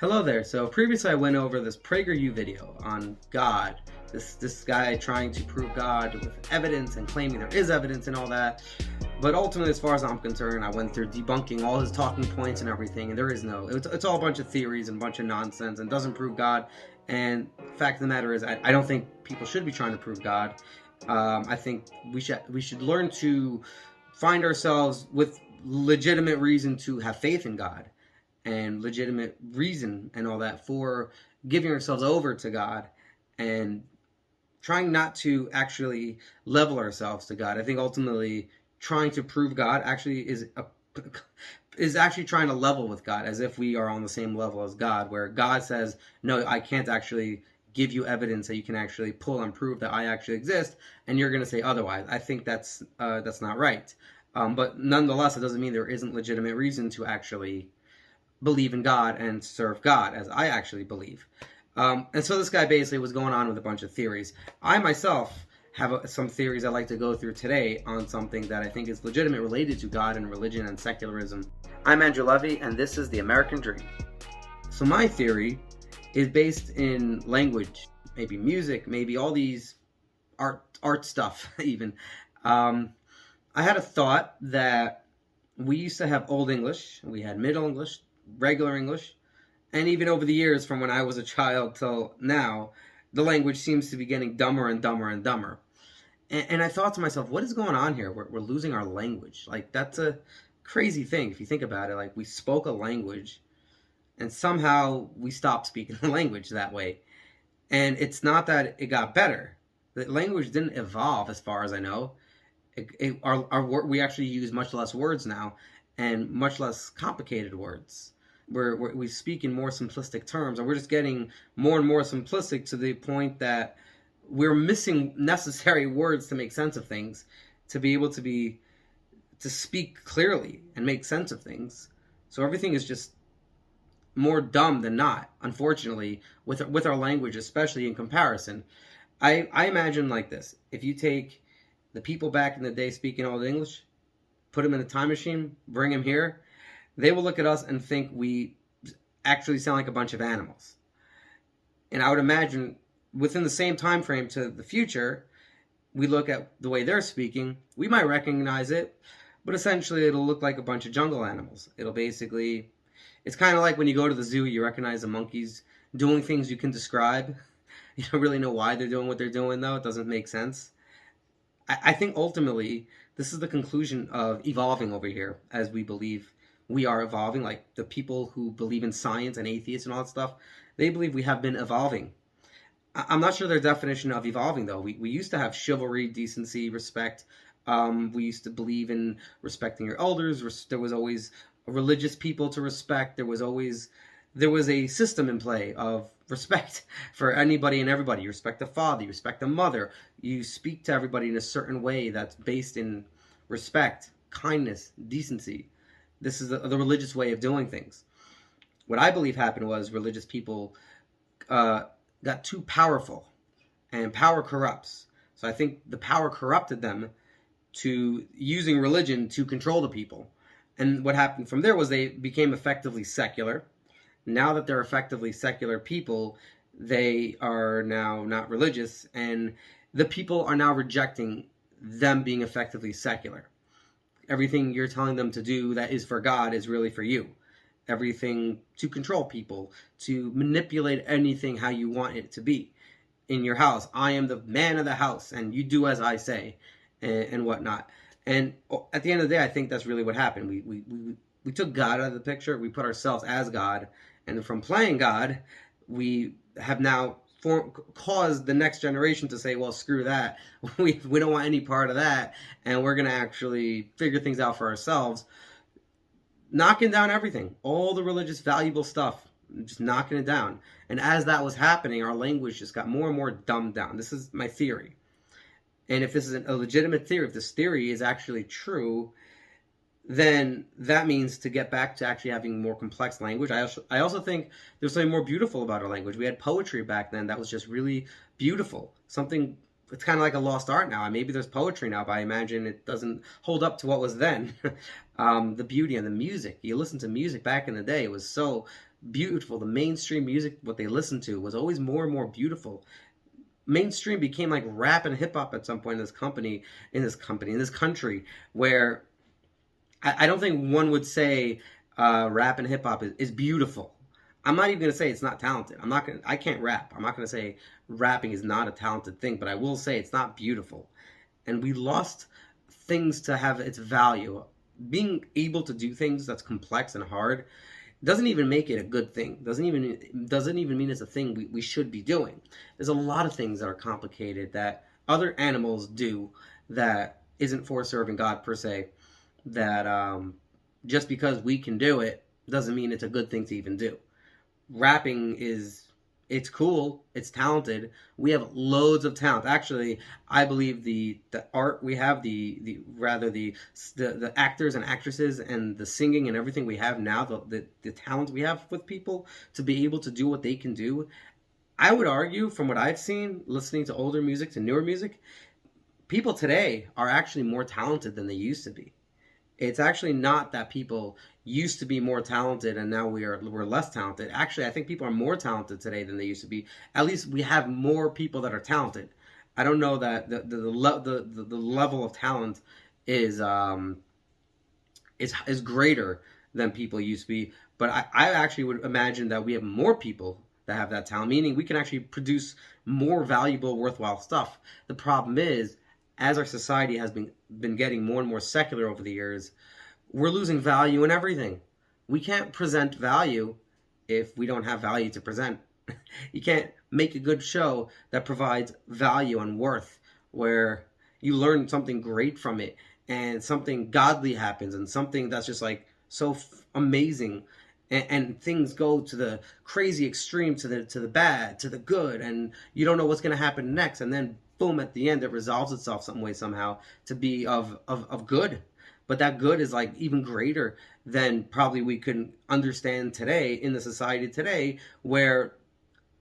Hello there. So previously I went over this PragerU video on God. This guy trying to prove God with evidence and claiming there is evidence and all that. But ultimately, as far as I'm concerned, I went through debunking all his talking points and everything, and there is no. It's all a bunch of theories and a bunch of nonsense, and doesn't prove God. And the fact of the matter is, I don't think people should be trying to prove God. I think we should learn to find ourselves with legitimate reason to have faith in God and legitimate reason and all that for giving ourselves over to God and trying not to actually level ourselves to God. I think ultimately trying to prove God actually is actually trying to level with God, as if we are on the same level as God, where God says, no, I can't actually give you evidence that you can actually pull and prove that I actually exist, and you're going to say otherwise. I think that's not right. But nonetheless, it doesn't mean there isn't legitimate reason to actually believe in God and serve God, as I actually believe. And so this guy basically was going on with a bunch of theories. I myself have some theories I'd like to go through today on something that I think is legitimate related to God and religion and secularism. I'm Andrew Levy, and this is The American Dream. So my theory is based in language, maybe music, maybe all these art stuff even. I had a thought that we used to have Old English, we had Middle English, regular English, and even over the years from when I was a child till now, the language seems to be getting dumber and dumber and dumber. And I thought to myself, what is going on here? We're losing our language. Like, that's a crazy thing if you think about it. Like, we spoke a language and somehow we stopped speaking the language that way. And it's not that it got better. The language didn't evolve as far as I know. We actually use much less words now and much less complicated words. We speak in more simplistic terms, and we're just getting more and more simplistic to the point that we're missing necessary words to make sense of things, to be able to speak clearly and make sense of things. So everything is just more dumb than not, unfortunately, with our language, especially in comparison. I imagine like this: if you take the people back in the day speaking Old English, put them in a time machine, bring them here, they will look at us and think we actually sound like a bunch of animals. And I would imagine within the same time frame to the future, we look at the way they're speaking, we might recognize it, but essentially it'll look like a bunch of jungle animals. It's kind of like when you go to the zoo, you recognize the monkeys doing things you can describe. You don't really know why they're doing what they're doing, though. It doesn't make sense. I think ultimately this is the conclusion of evolving over here, as we believe we are evolving. Like the people who believe in science and atheists and all that stuff, they believe we have been evolving. I'm not sure their definition of evolving, though. We used to have chivalry, decency, respect. We used to believe in respecting your elders. There was always religious people to respect. There was a system in play of respect for anybody and everybody. You respect the father, you respect the mother, you speak to everybody in a certain way that's based in respect, kindness, decency. This is the religious way of doing things. What I believe happened was religious people got too powerful, and power corrupts. So I think the power corrupted them to using religion to control the people. And what happened from there was they became effectively secular. Now that they're effectively secular people, they are now not religious, and the people are now rejecting them being effectively secular. Everything you're telling them to do that is for God is really for you. Everything to control people, to manipulate anything how you want it to be. In your house, I am the man of the house, and you do as I say, and whatnot. And at the end of the day, I think that's really what happened. We took God out of the picture. We put ourselves as God. And from playing God, we have now caused the next generation to say, well, screw that. We don't want any part of that. And we're going to actually figure things out for ourselves. Knocking down everything. All the religious valuable stuff. Just knocking it down. And as that was happening, our language just got more and more dumbed down. This is my theory. And if this is a legitimate theory, if this theory is actually true, then that means to get back to actually having more complex language. I also think there's something more beautiful about our language. We had poetry back then that was just really beautiful. Something it's kind of like a lost art now. Maybe there's poetry now, but I imagine it doesn't hold up to what was then. The beauty and the music. You listen to music back in the day, it was so beautiful. The mainstream music, what they listened to, was always more and more beautiful. Mainstream became like rap and hip hop at some point in this country, where I don't think one would say rap and hip hop is beautiful. I'm not even gonna say it's not talented. I can't rap. I'm not gonna say rapping is not a talented thing, but I will say it's not beautiful. And we lost things to have its value. Being able to do things that's complex and hard doesn't even make it a good thing. Doesn't even mean it's a thing we should be doing. There's a lot of things that are complicated that other animals do that isn't for serving God per se. That just because we can do it doesn't mean it's a good thing to even do. Rapping it's cool, it's talented. We have loads of talent. Actually, I believe the art we have, the actors and actresses and the singing and everything we have now, the talent we have with people to be able to do what they can do. I would argue, from what I've seen, listening to older music to newer music, people today are actually more talented than they used to be. It's actually not that people used to be more talented and now we're less talented. Actually, I think people are more talented today than they used to be. At least we have more people that are talented. I don't know that the level of talent is greater than people used to be. But I actually would imagine that we have more people that have that talent, meaning we can actually produce more valuable, worthwhile stuff. The problem is, as our society has been getting more and more secular over the years, we're losing value in everything. We can't present value if we don't have value to present. You can't make a good show that provides value and worth, where you learn something great from it and something godly happens and something that's just like so amazing, and things go to the crazy extreme, to the bad, to the good, and you don't know what's going to happen next, and then boom, at the end it resolves itself some way somehow to be of good. But that good is like even greater than probably we can understand today in the society today, where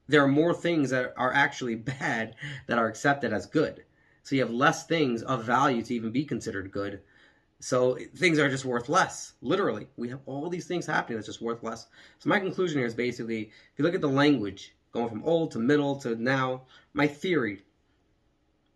there are more things that are actually bad that are accepted as good. So you have less things of value to even be considered good. So things are just worth less. Literally, we have all these things happening that's just worth less. So my conclusion here is basically, if you look at the language going from old to middle to now, my theory,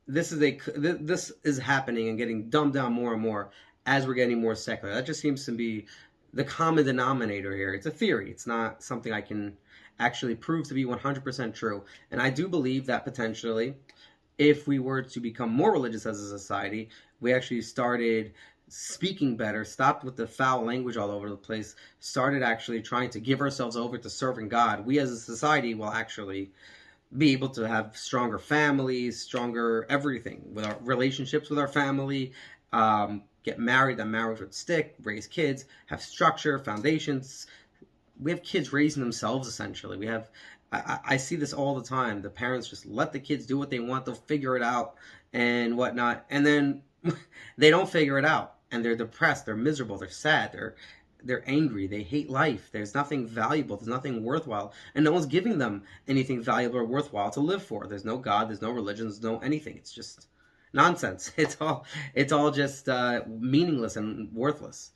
this is happening and getting dumbed down more and more as we're getting more secular. That just seems to be the common denominator here. It's a theory. It's not something I can actually prove to be 100% true. And I do believe that potentially, if we were to become more religious as a society, we actually started speaking better, stopped with the foul language all over the place, started actually trying to give ourselves over to serving God, we as a society will actually be able to have stronger families, stronger everything with our relationships with our family, get married, that marriage would stick, raise kids, have structure, foundations. We have kids raising themselves, essentially. We have, I see this all the time. The parents just let the kids do what they want. They'll figure it out and whatnot. And then they don't figure it out. And they're depressed. They're miserable. They're sad. They're angry. They hate life. There's nothing valuable. There's nothing worthwhile. And no one's giving them anything valuable or worthwhile to live for. There's no God. There's no religion. There's no anything. It's just nonsense. It's all just meaningless and worthless.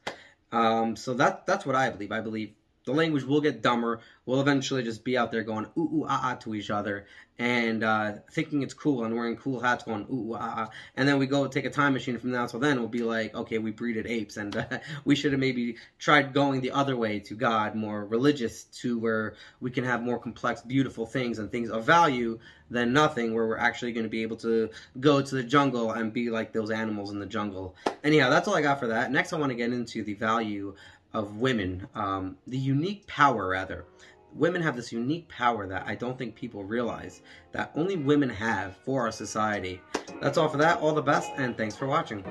So that's what I believe. I believe the language will get dumber. We'll eventually just be out there going ooh ooh ah ah to each other and thinking it's cool and wearing cool hats going ooh ooh ah ah. And then we go take a time machine from now till then. We'll be like, okay, we breeded apes, and we should have maybe tried going the other way to God, more religious, to where we can have more complex, beautiful things and things of value than nothing, where we're actually going to be able to go to the jungle and be like those animals in the jungle. Anyhow, that's all I got for that. Next, I want to get into the value of women, the unique power, rather. Women have this unique power that I don't think people realize, that only women have for our society. That's all for that. All the best, and thanks for watching.